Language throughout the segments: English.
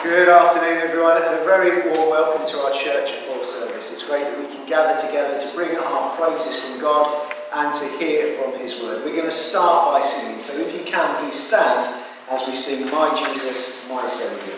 Good afternoon, everyone, and a very warm welcome to our church at full service. It's great that we can gather together to bring our praises from God and to hear from his word. We're going to start by singing, so if you can, please stand as we sing My Jesus, My Saviour.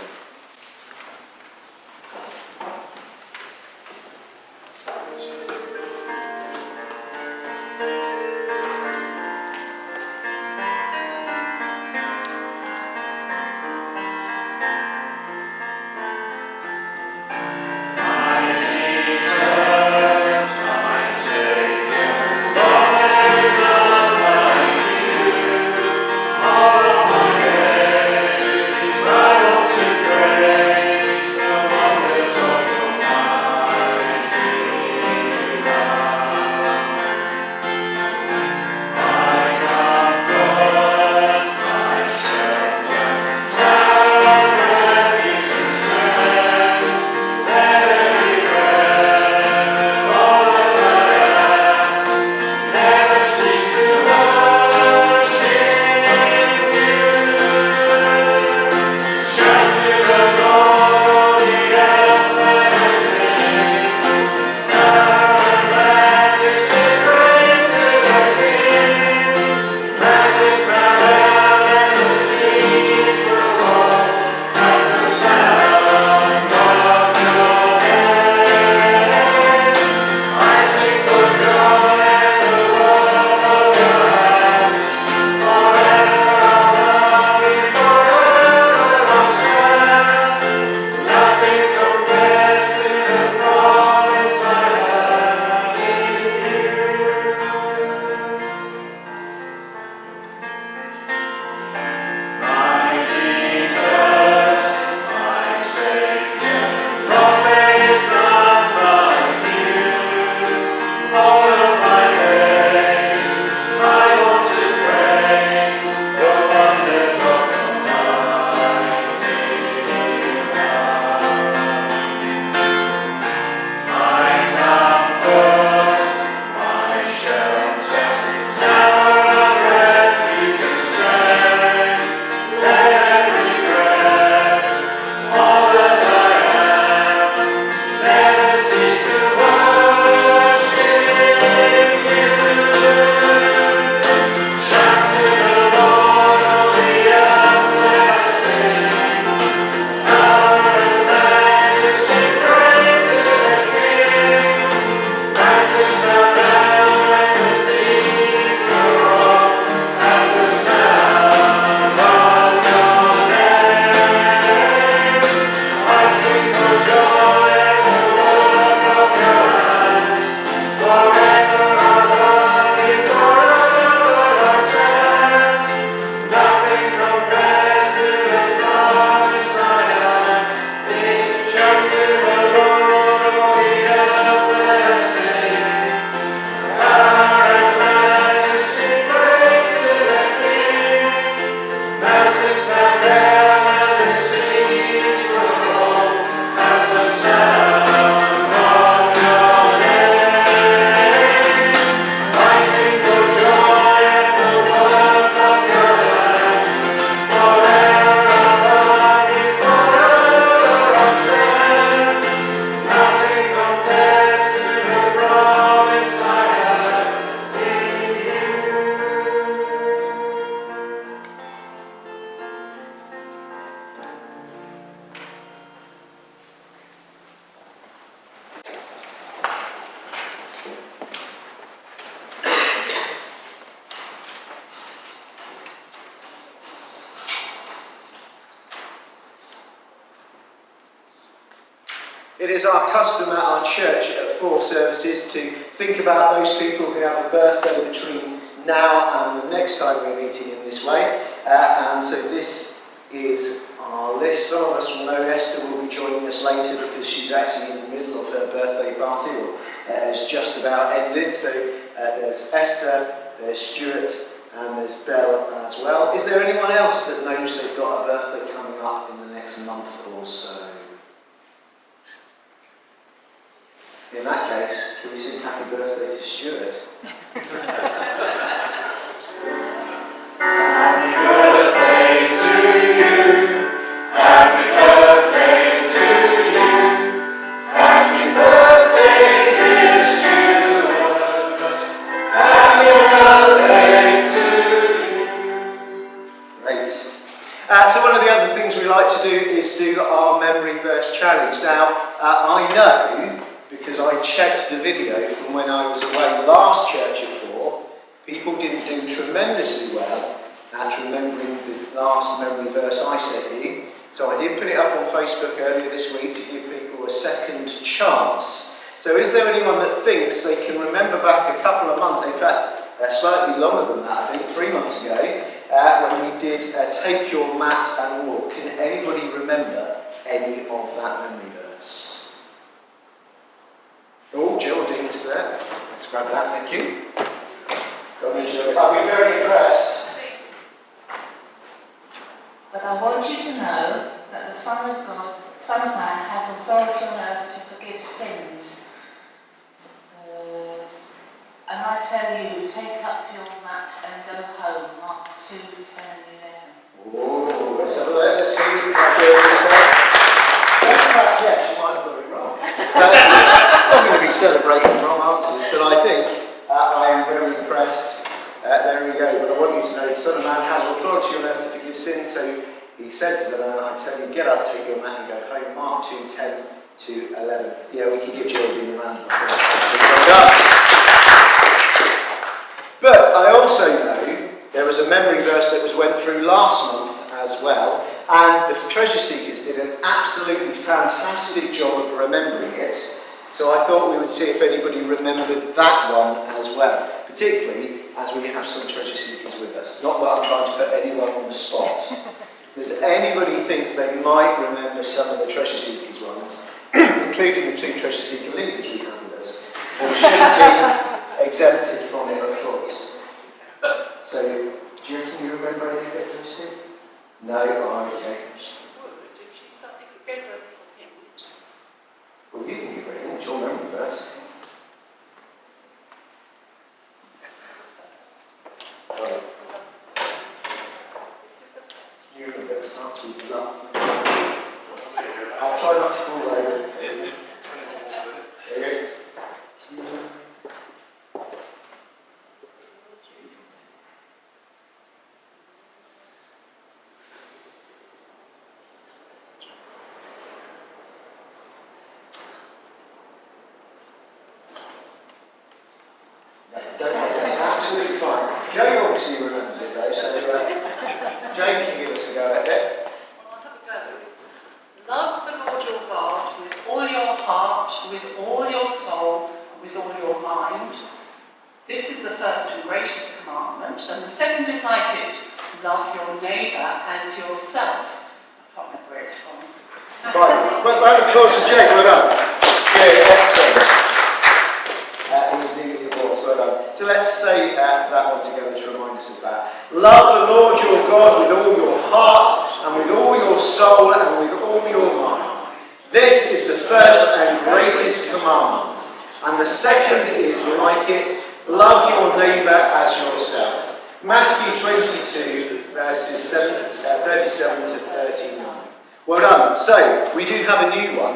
It is our custom at our church at four services to think about those people who have a birthday between now and the next time we're meeting in this way. And so this is our list. Some of us will know Esther will be joining us later because she's actually in the middle of her birthday party, or has just about ended. So there's Esther, there's Stuart, and there's Belle as well. Is there anyone else that knows they've got a birthday coming up in the next month or so? In that case, can we sing happy birthday to Stuart? Happy birthday to you. Happy birthday. we like to do is do our memory verse challenge. Now, I know, because I checked the video from when I was away last church at 4, people didn't do tremendously well at remembering the last memory verse I said to you. So I did put it up on Facebook earlier this week to give people a second chance. So is there anyone that thinks they can remember back a couple of months, in fact, slightly longer than that, I think 3 months ago, when we did Take Your Mat and Walk? Can anybody remember any of that memory verse? Oh, Geraldine's there. Let's grab that, thank you. Go on, Geraldine. I'll be very impressed. But I want you to know that the Son of God, Son of Man, has authority on earth to forgive sins. And I tell you, take up your mat and go home. Mark 2, 10 and 11. Oh, let's have a look. Let's see if we can do this one. Yeah, she might have got it wrong. I'm going to be celebrating wrong answers, but I think I am very impressed. There we go. But I want you to know the Son of Man has authority on earth to forgive sins. So he said to the man, I tell you, get up, take your mat and go home. Mark 2, 10 to 11. Yeah, we can give Geraldine a round of applause. Well done. But I also know there was a memory verse that went through last month as well, and the Treasure Seekers did an absolutely fantastic job of remembering it. So I thought we would see if anybody remembered that one as well, particularly as we have some Treasure Seekers with us. Not that I'm trying to put anyone on the spot. Does anybody think they might remember some of the Treasure Seekers ones, including the 2 Treasure Seeker leaders we have with us, who should be exempted from it, of course? So, do you reckon you remember any of it, Felicity? No? Oh, okay. Well, you can give it a hint. It's your memory first. Right. You remember it starts with love. I'll try not to fall over. There you go. That's absolutely fine. Jane obviously remembers it though, so Jane can give us a go at it. I'll have a go. Love the Lord your God with all your heart, with all your soul, with all your mind. This is the first and greatest commandment, and the second is like it. Love your neighbour as yourself. I can't remember where it's from. Right, round of applause for Jane, well done. Yeah, excellent. Indeed it was, well done. So let's say that one together to remind us of that. Love the Lord your God with all your heart, and with all your soul, and with all your mind. This is the first and greatest commandment. And the second is like it. Love your neighbour as yourself. Matthew 22, verses 37 to 39. Well done. So, we do have a new one.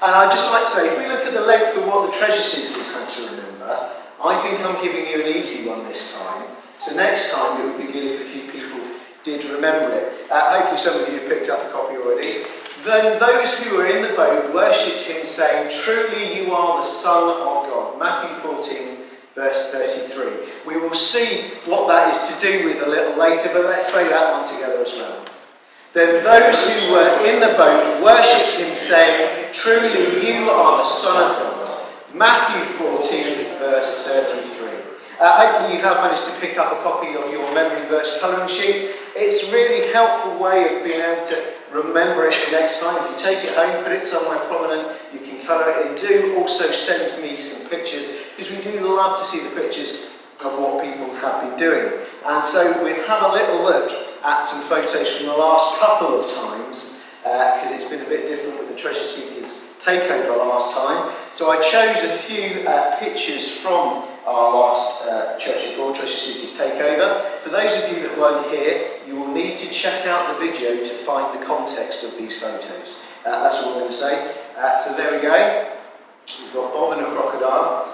And I'd just like to say, if we look at the length of what the Treasure Seekers had to remember, I think I'm giving you an easy one this time. So next time it would be good if a few people did remember it. Hopefully some of you have picked up a copy already. Then those who were in the boat worshipped him, saying, truly you are the Son of God. Matthew 14, verse 33. We will see what that is to do with a little later, but let's say that one together as well. Then those who were in the boat worshipped him, saying, truly you are the Son of God. Matthew 14, verse 33. Hopefully you have managed to pick up a copy of your memory verse colouring sheet. It's a really helpful way of being able to remember it for next time. If you take it home, put it somewhere prominent, you can colour it in. Do also send me some pictures, because we do love to see the pictures of what people have been doing. And so we'll have a little look at some photos from the last couple of times, because it's been a bit different with the Treasure Seekers takeover last time. So I chose a few pictures from our last Church of Four Treasure Seekers takeover. For those of you that weren't here, you will need to check out the video to find the context of these photos. That's all I'm going to say. So there we go. We've got Bob and a crocodile.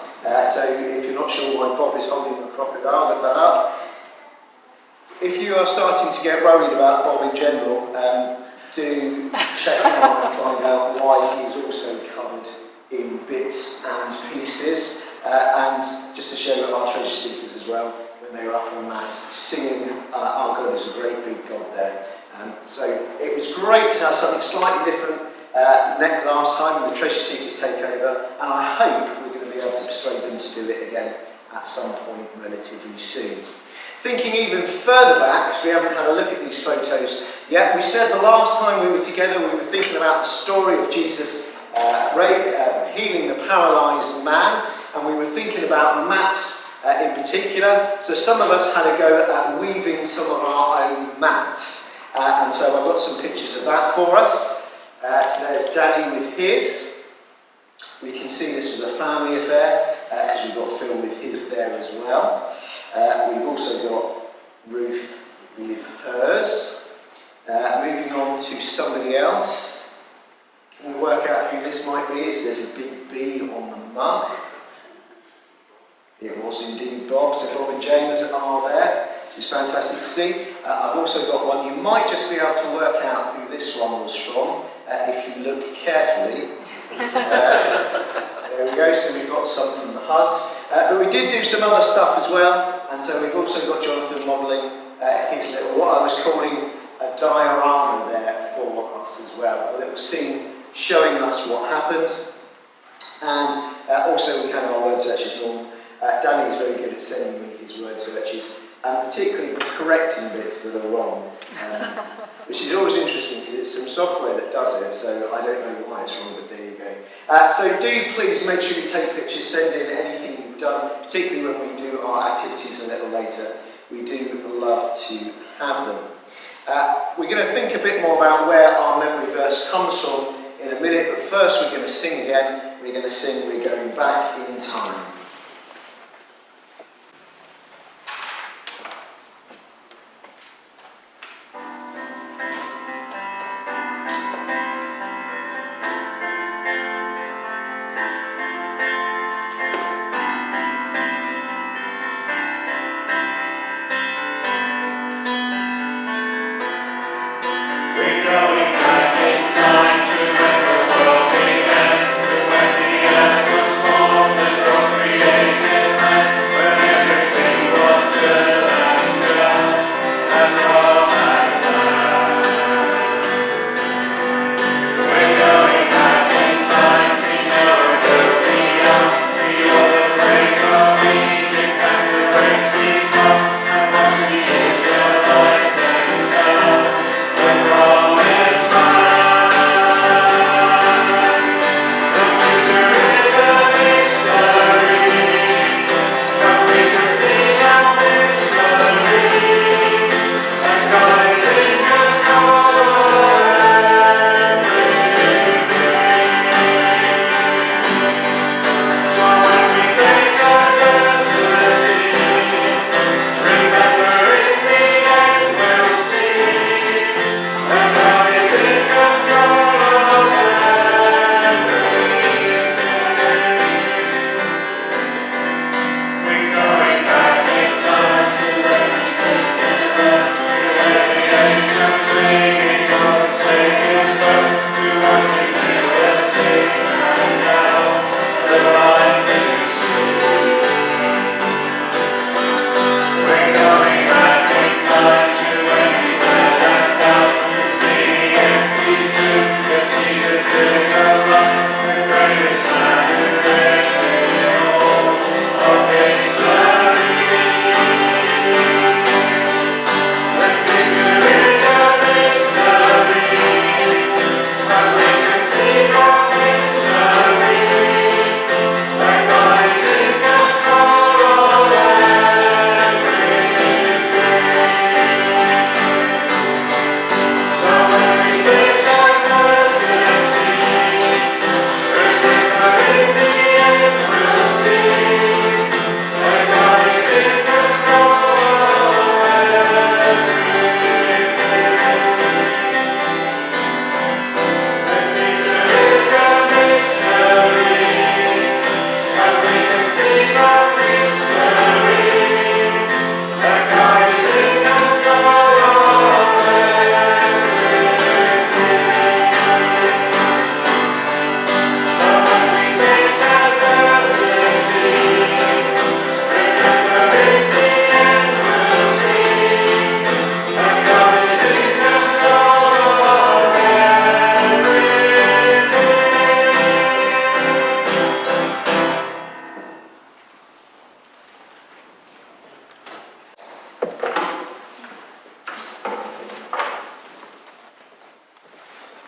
So if you're not sure why Bob is holding a crocodile, look that up. If you are starting to get worried about Bob in general, do check him out and find out why he is also covered in bits and pieces. And just to show our treasure seekers as well, when they were up on Mass singing, our God is a great big God there. So it was great to have something slightly different last time when the treasure seekers take over, and I hope we're going to be able to persuade them to do it again at some point relatively soon. Thinking even further back, because we haven't had a look at these photos yet, we said the last time we were together we were thinking about the story of Jesus healing the paralysed man, and we were thinking about mats in particular. So some of us had a go at weaving some of our own mats, and so I've got some pictures of that for us. So there's Danny with his. We can see this was a family affair because we've got Phil with his there as well. We've also got Ruth with hers. Moving on to somebody else. Can we work out who this might be? There's a big B on the mug. It was indeed Bob, so Bob and James are there, which is fantastic to see. I've also got one, you might just be able to work out who this one was from, if you look carefully. There we go, so we've got some from the HUDs. But we did do some other stuff as well, and so we've also got Jonathan modelling his little, what I was calling a diorama there for us as well. A little scene showing us what happened. And also we had our word searches normal. Danny is very good at sending me his word searches, and particularly correcting bits that are wrong, which is always interesting because it's some software that does it, so I don't know why it's wrong, but there you go. So do please make sure you take pictures, send in anything you've done, particularly when we do our activities a little later. We do love to have them. We're going to think a bit more about where our memory verse comes from in a minute, but first we're going to sing again. We're going to sing We're Going Back in Time. Time to when the world began, to when the earth was formed and God created.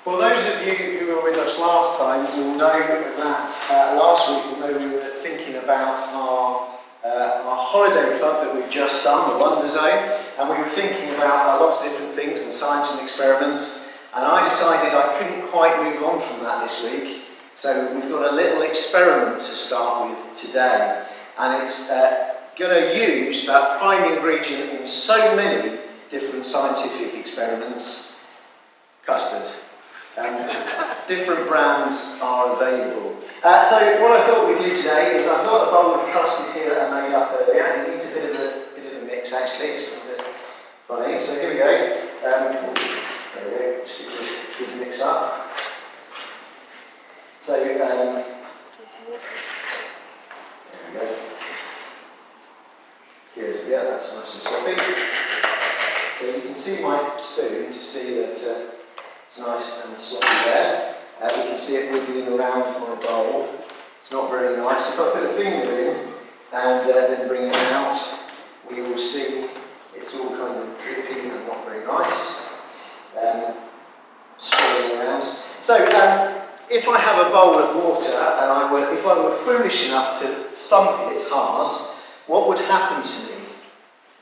Well, those of you who were with us last time will know that last week will know we were thinking about our holiday club that we've just done, the Wonder Zone, and we were thinking about lots of different things and science and experiments, and I decided I couldn't quite move on from that this week, so we've got a little experiment to start with today, and it's going to use that prime ingredient in so many different scientific experiments, custard. Different brands are available. So what I thought we'd do today is I've got a bowl of custard here that I made up earlier. It needs a bit of a mix actually. It's a bit funny. So here we go. There we go. Just give the mix up. So there we go. Good. Yeah, that's nice and sloppy. So you can see my spoon to see that. It's nice and sloppy there. We can see it wiggling around my bowl. It's not very nice. If I put a finger in and then bring it out, we will see it's all kind of drippy and not very nice. Swirling around. So if I have a bowl of water and if I were foolish enough to thump it hard, what would happen to me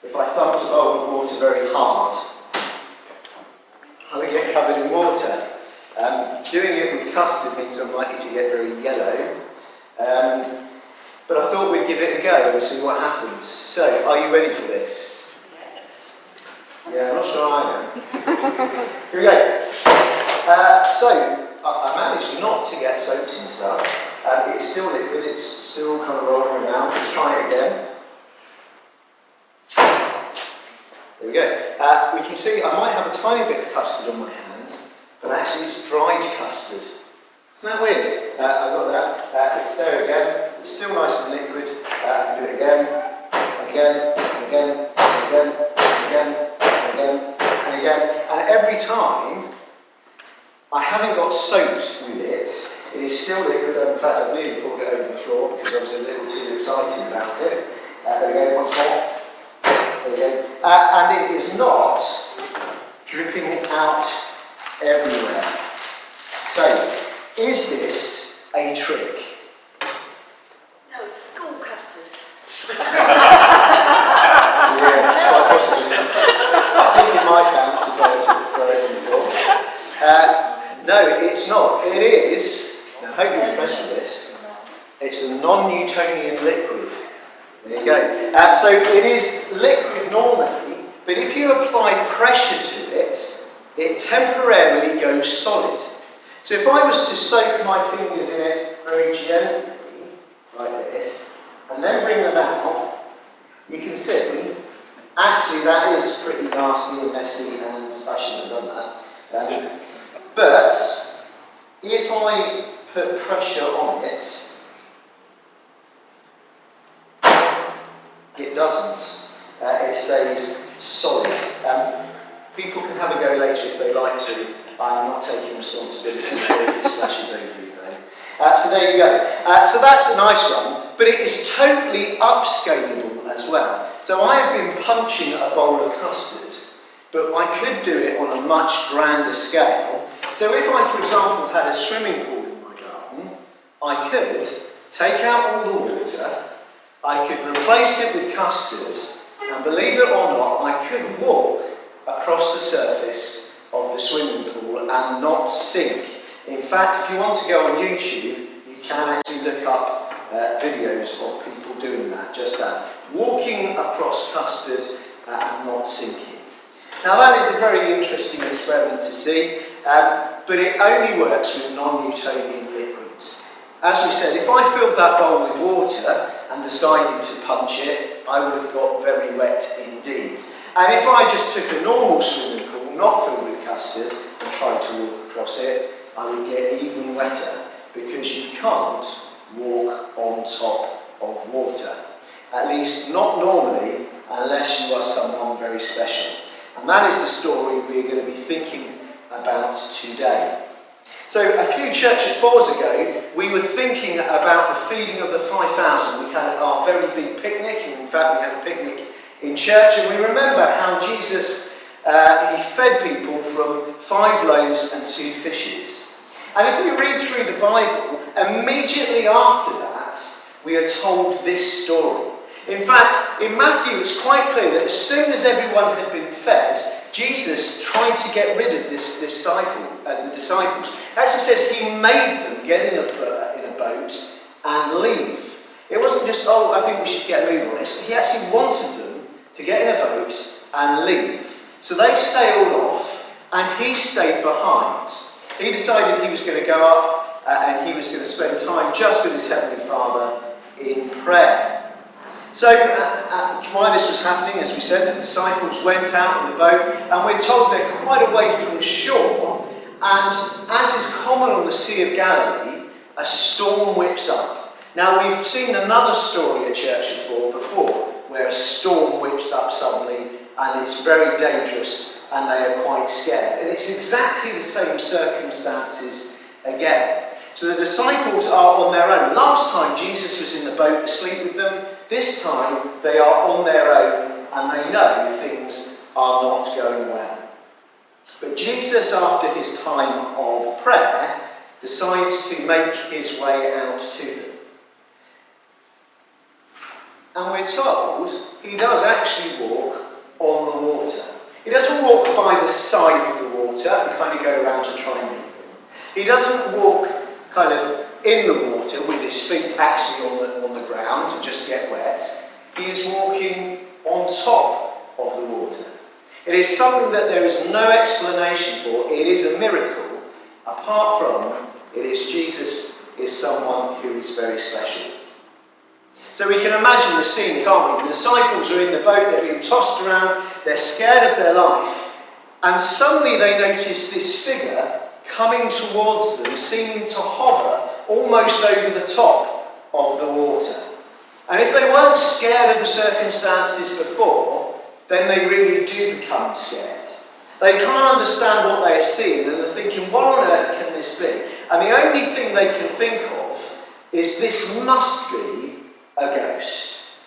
if I thumped a bowl of water very hard? I would get covered in water. Doing it with custard means I'm likely to get very yellow. But I thought we'd give it a go and see what happens. So, are you ready for this? Yes. Yeah, I'm not sure I am. Here we go. So, I managed not to get soaked and stuff. It's still liquid, it's still kind of rolling around. Let's try it again. There we go. We can see I might have a tiny bit of custard on my hand, but actually it's dried custard. Isn't that weird? I've got that. It's there again. It's still nice and liquid. I can do it again, and again, and again, and again, and again, and again, and again. And every time, I haven't got soaked with it. It is still liquid. In fact, I nearly poured it over the floor because I was a little too excited about it. There we go. Once more. There we go. And it is not dripping out everywhere. So, is this a trick? No, it's school custard. Yeah, quite possibly. I think it might bounce if I was to throw it on the floor. No, it's not. It is, I hope you're impressed with this, it's a non-Newtonian liquid. There you go. So it is liquid normally, but if you apply pressure to it, it temporarily goes solid. So if I was to soak my fingers in it very gently, like this, and then bring them out, you can see, actually that is pretty nasty and messy, and I shouldn't have done that. But if I put pressure on it, it doesn't. It stays solid. People can have a go later if they like to. I'm not taking responsibility for if it splashes over you though. So there you go. So that's a nice one, but it is totally upscalable as well. So I have been punching a bowl of custard, but I could do it on a much grander scale. So if I, for example, had a swimming pool in my garden, I could take out all the water, I could replace it with custard, and believe it or not, I could walk across the surface of the swimming pool and not sink. In fact, if you want to go on YouTube, you can actually look up videos of people doing that, just that. Walking across custard and not sinking. Now that is a very interesting experiment to see, but it only works with non-Newtonian liquids. As we said, if I filled that bowl with water and decided to punch it, I would have got very wet indeed. And if I just took a normal swimming pool, not filled with custard, and tried to walk across it, I would get even wetter, because you can't walk on top of water. At least not normally, unless you are someone very special. And that is the story we're going to be thinking about today. So a few church at fours ago, we were thinking about the feeding of the 5,000. We had our very big picnic, and in fact we had a picnic in church, and we remember how Jesus He fed people from 5 loaves and 2 fishes. And if we read through the Bible, immediately after that, we are told this story. In fact, in Matthew, it's quite clear that as soon as everyone had been fed, Jesus tried to get rid of the disciples. It actually says he made them get in a boat and leave. It wasn't just, oh, I think we should get a move on. He actually wanted them to get in a boat and leave. So they sailed off and he stayed behind. He decided he was going to go up and he was going to spend time just with his Heavenly Father in prayer. So while this was happening, as we said, the disciples went out in the boat, and we're told they're quite away from shore, and as is common on the Sea of Galilee, a storm whips up. Now, we've seen another story at Church of Four before, where a storm whips up suddenly, and it's very dangerous, and they are quite scared. And it's exactly the same circumstances again. So the disciples are on their own. Last time, Jesus was in the boat asleep with them. This time, they are on their own, and they know things are not going well. But Jesus, after his time of prayer, decides to make his way out to them. And we're told he does actually walk on the water. He doesn't walk by the side of the water and kind of go around to try and meet them. He doesn't walk kind of in the water with his feet actually on the ground and just get wet. He is walking on top of the water. It is something that there is no explanation for. It is a miracle. Apart from it is Jesus is someone who is very special. So we can imagine the scene, can't we? The disciples are in the boat, they're being tossed around, they're scared of their life, and suddenly they notice this figure coming towards them, seeming to hover almost over the top of the water. And if they weren't scared of the circumstances before, then they really do become scared. They can't understand what they are seeing, and they're thinking, what on earth can this be? And the only thing they can think of is this must be a ghost.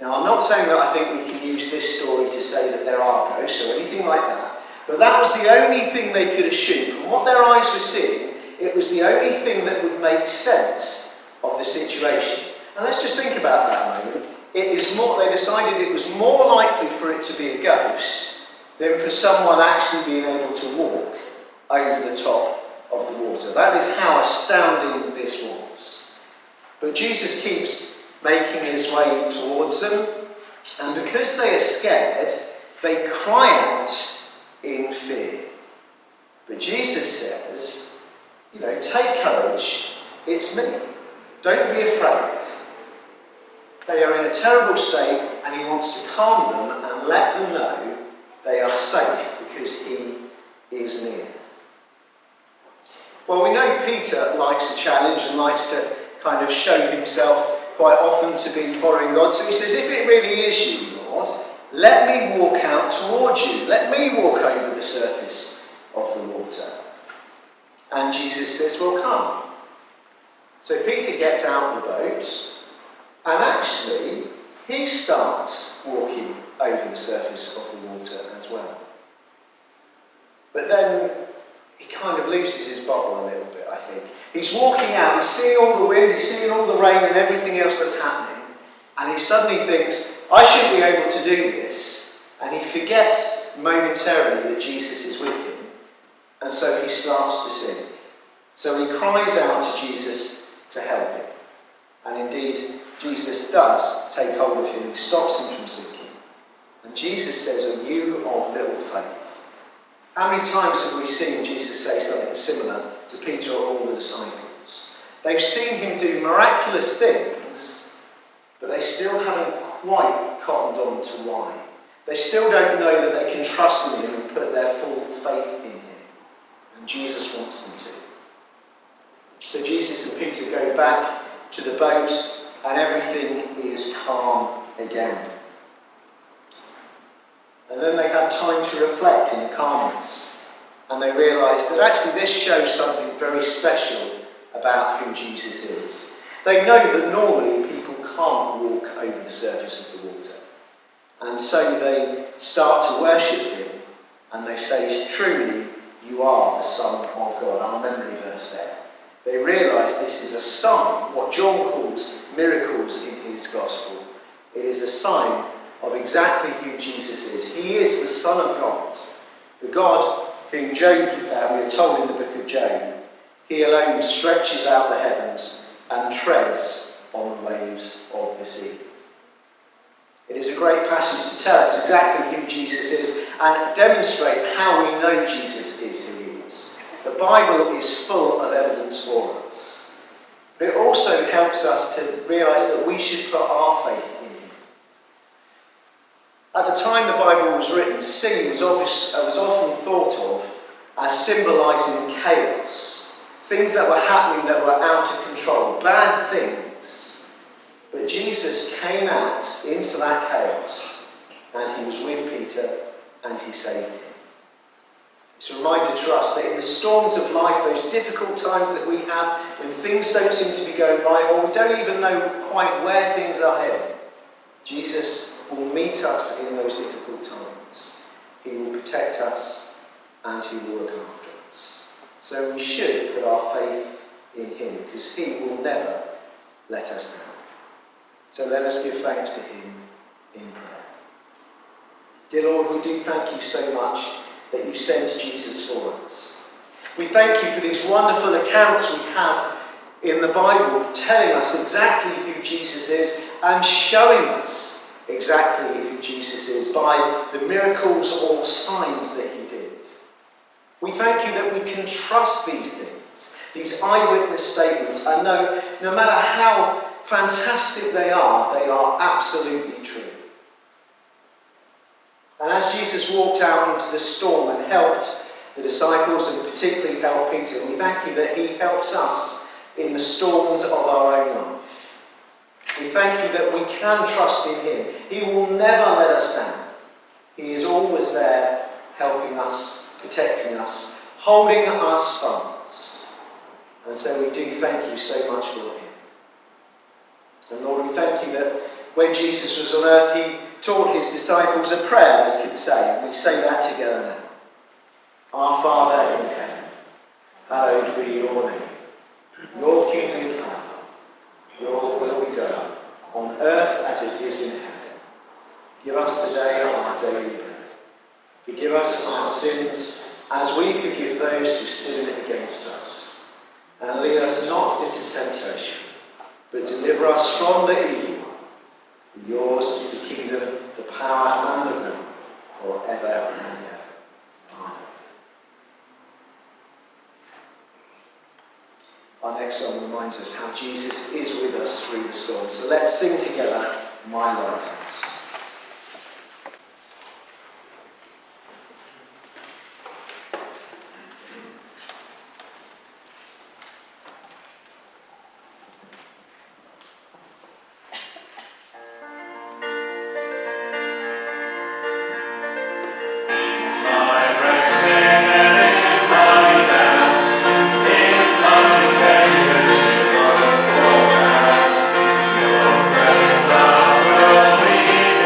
Now, I'm not saying that I think we can use this story to say that there are ghosts or anything like that, but that was the only thing they could assume. From what their eyes were seeing, it was the only thing that would make sense of the situation. And let's just think about that a moment. They decided it was more likely for it to be a ghost than for someone actually being able to walk over the top of the water. That is how astounding this was. But Jesus keeps making his way towards them, and because they are scared, they cry out in fear. But Jesus says, take courage, it's me. Don't be afraid. They are in a terrible state, and he wants to calm them and let them know they are safe because he is near. Well, we know Peter likes a challenge and likes to kind of show himself quite often to be following God. So he says, if it really is you, Lord, let me walk out towards you. Let me walk over the surface of the water. And Jesus says, well, come. So Peter gets out of the boat, and actually he starts walking over the surface of the water as well. But then he kind of loses his bottle a little bit, I think. He's walking out, he's seeing all the wind, he's seeing all the rain and everything else that's happening, and he suddenly thinks, I shouldn't be able to do this, and he forgets momentarily that Jesus is with him, and so he starts to sink. So he cries out to Jesus to help him, and indeed Jesus does take hold of him, he stops him from sinking, and Jesus says, "Are you of little faith?" How many times have we seen Jesus say something similar to Peter or all the disciples? They've seen him do miraculous things, but they still haven't quite cottoned on to why. They still don't know that they can trust in him and put their full faith in him. And Jesus wants them to. So Jesus and Peter go back to the boat, and everything is calm again. And then they have time to reflect in the calmness. And they realise that actually this shows something very special about who Jesus is. They know that normally people can't walk over the surface of the water. And so they start to worship him and they say, truly, you are the Son of God. Our memory verse there. They realise this is a sign, what John calls miracles in his gospel. It is a sign of exactly who Jesus is. He is the Son of God, the God whom Job, we are told in the book of Job, he alone stretches out the heavens and treads on the waves of the sea. It is a great passage to tell us exactly who Jesus is and demonstrate how we know Jesus is who he is. The Bible is full of evidence for us. But it also helps us to realise that we should put our faith in him. At the time the Bible was written, sin was often thought of as symbolising chaos. Things that were happening that were out of control, bad things. But Jesus came out into that chaos and he was with Peter and he saved him. It's a reminder to us that in the storms of life, those difficult times that we have, when things don't seem to be going right or we don't even know quite where things are heading, Jesus will meet us in those difficult times. He will protect us and he will look after us. So we should put our faith in him because he will never let us down. So let us give thanks to him in prayer. Dear Lord, we do thank you so much that you sent Jesus for us. We thank you for these wonderful accounts we have in the Bible telling us exactly who Jesus is and showing us exactly who Jesus is by the miracles or signs that he did. We thank you that we can trust these things, these eyewitness statements, and know no matter how fantastic they are absolutely true. And as Jesus walked out into the storm and helped the disciples and particularly helped Peter, we thank you that he helps us in the storms of our own life. We thank you that we can trust in him. He will never let us down. He is always there helping us, protecting us, holding us fast. And so we do thank you so much for him. And Lord, we thank you that when Jesus was on earth, he taught his disciples a prayer they could say, and we say that together now. Our Father in heaven, hallowed be your name. Your kingdom come, your will be done, on earth as it is in heaven. Give us today our daily bread. Forgive us our sins, as we forgive those who sin against us. And lead us not into temptation, but deliver us from the evil one. For yours is the kingdom, the power, and the glory, forever and ever. Amen. Our next song reminds us how Jesus is with us through the storm. So let's sing together, My Lighthouse. Will be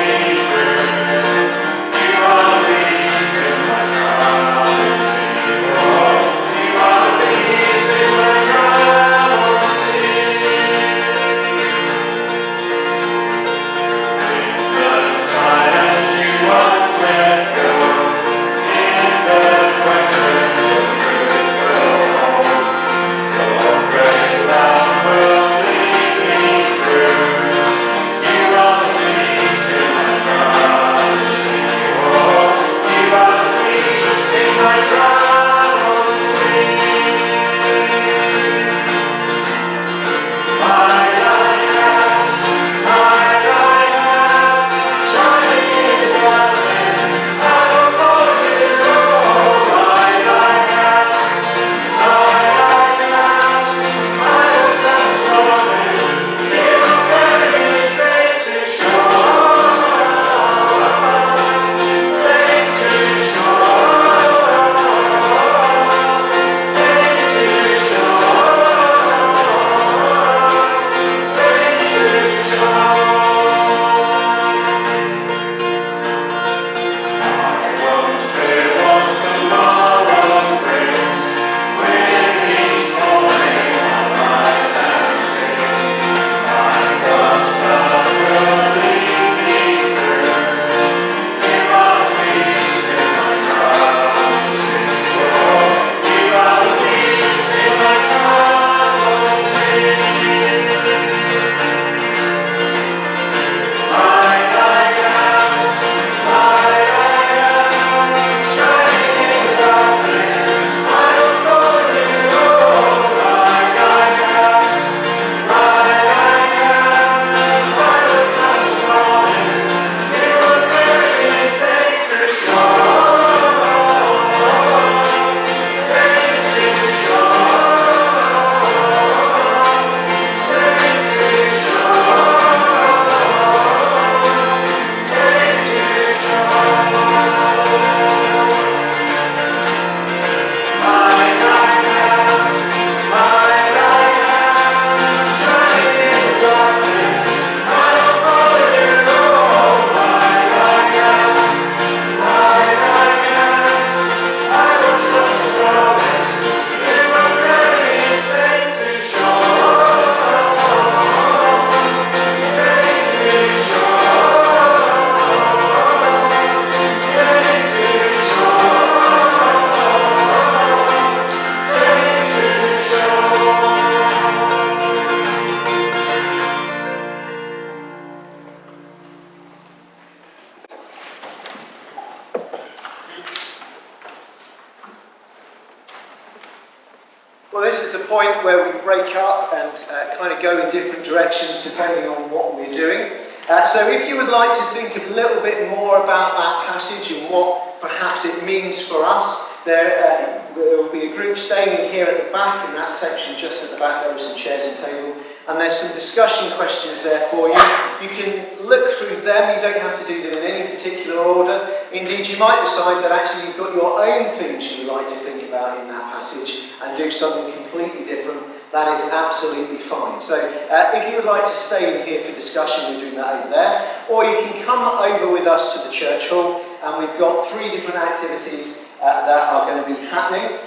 Well, this is the point where we break up and kind of go in different directions depending on what we're doing. So if you would like to think a little bit more about that passage and what perhaps it means for us, there will be a group staying in here at the back in that section, just at the back there are some chairs and table. And there's some discussion questions there for you. You can look through them, you don't have to do them in any particular order. Indeed, you might decide that actually you've got your own things you like to think about in that passage and do something completely different. That is absolutely fine. So if you would like to stay in here for discussion, we're doing that over there. Or you can come over with us to the church hall, and we've got 3 different activities that are going to be happening.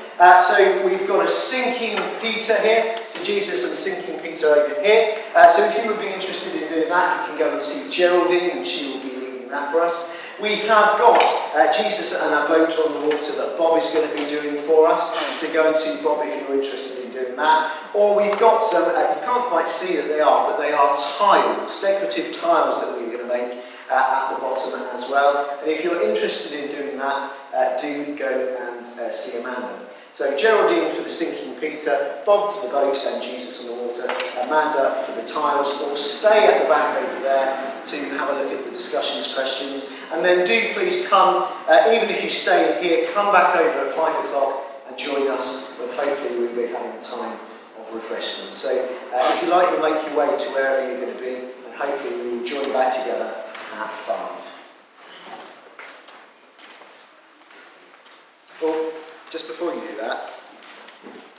So we've got a sinking Peter here, so Jesus and sinking Peter over here. So if you would be interested in doing that, you can go and see Geraldine, and she will be leading that for us. We have got Jesus and our boat on the water that Bob is going to be doing for us. So go and see Bob if you're interested in doing that. Or we've got some, you can't quite see that they are, but they are tiles, decorative tiles that we're going to make at the bottom as well. And if you're interested in doing that, do go and see Amanda. So Geraldine for the sinking Peter, Bob for the boat and Jesus on the water, Amanda for the tiles. Or stay at the back over there to have a look at the discussions questions. And then do please come, even if you stay in here, come back over at 5 o'clock and join us when hopefully we'll be having a time of refreshment. So if you like, you'll make your way to wherever you're going to be, and hopefully we will join back together at 5. Well, just before you do that,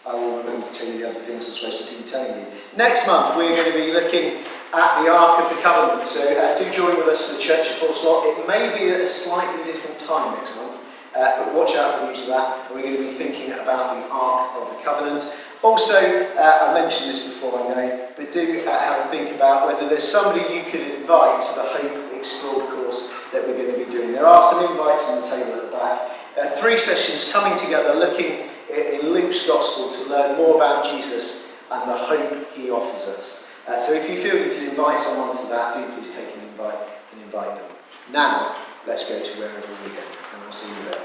I will remember to tell you the other things I'm supposed to be telling you. Next month we're going to be looking at the Ark of the Covenant, so do join with us at the church at 4 o'clock. It may be at a slightly different time next month, but watch out for the news of that. We're going to be thinking about the Ark of the Covenant. Also, I mentioned this before, I know, but do have a think about whether there's somebody you could invite to the Hope Explored course that we're going to be doing. There are some invites on the table at the back. 3 sessions coming together looking in Luke's Gospel to learn more about Jesus and the hope he offers us. So if you feel you can invite someone to that, do please take an invite and invite them. Now, let's go to wherever we go, and we'll see you there.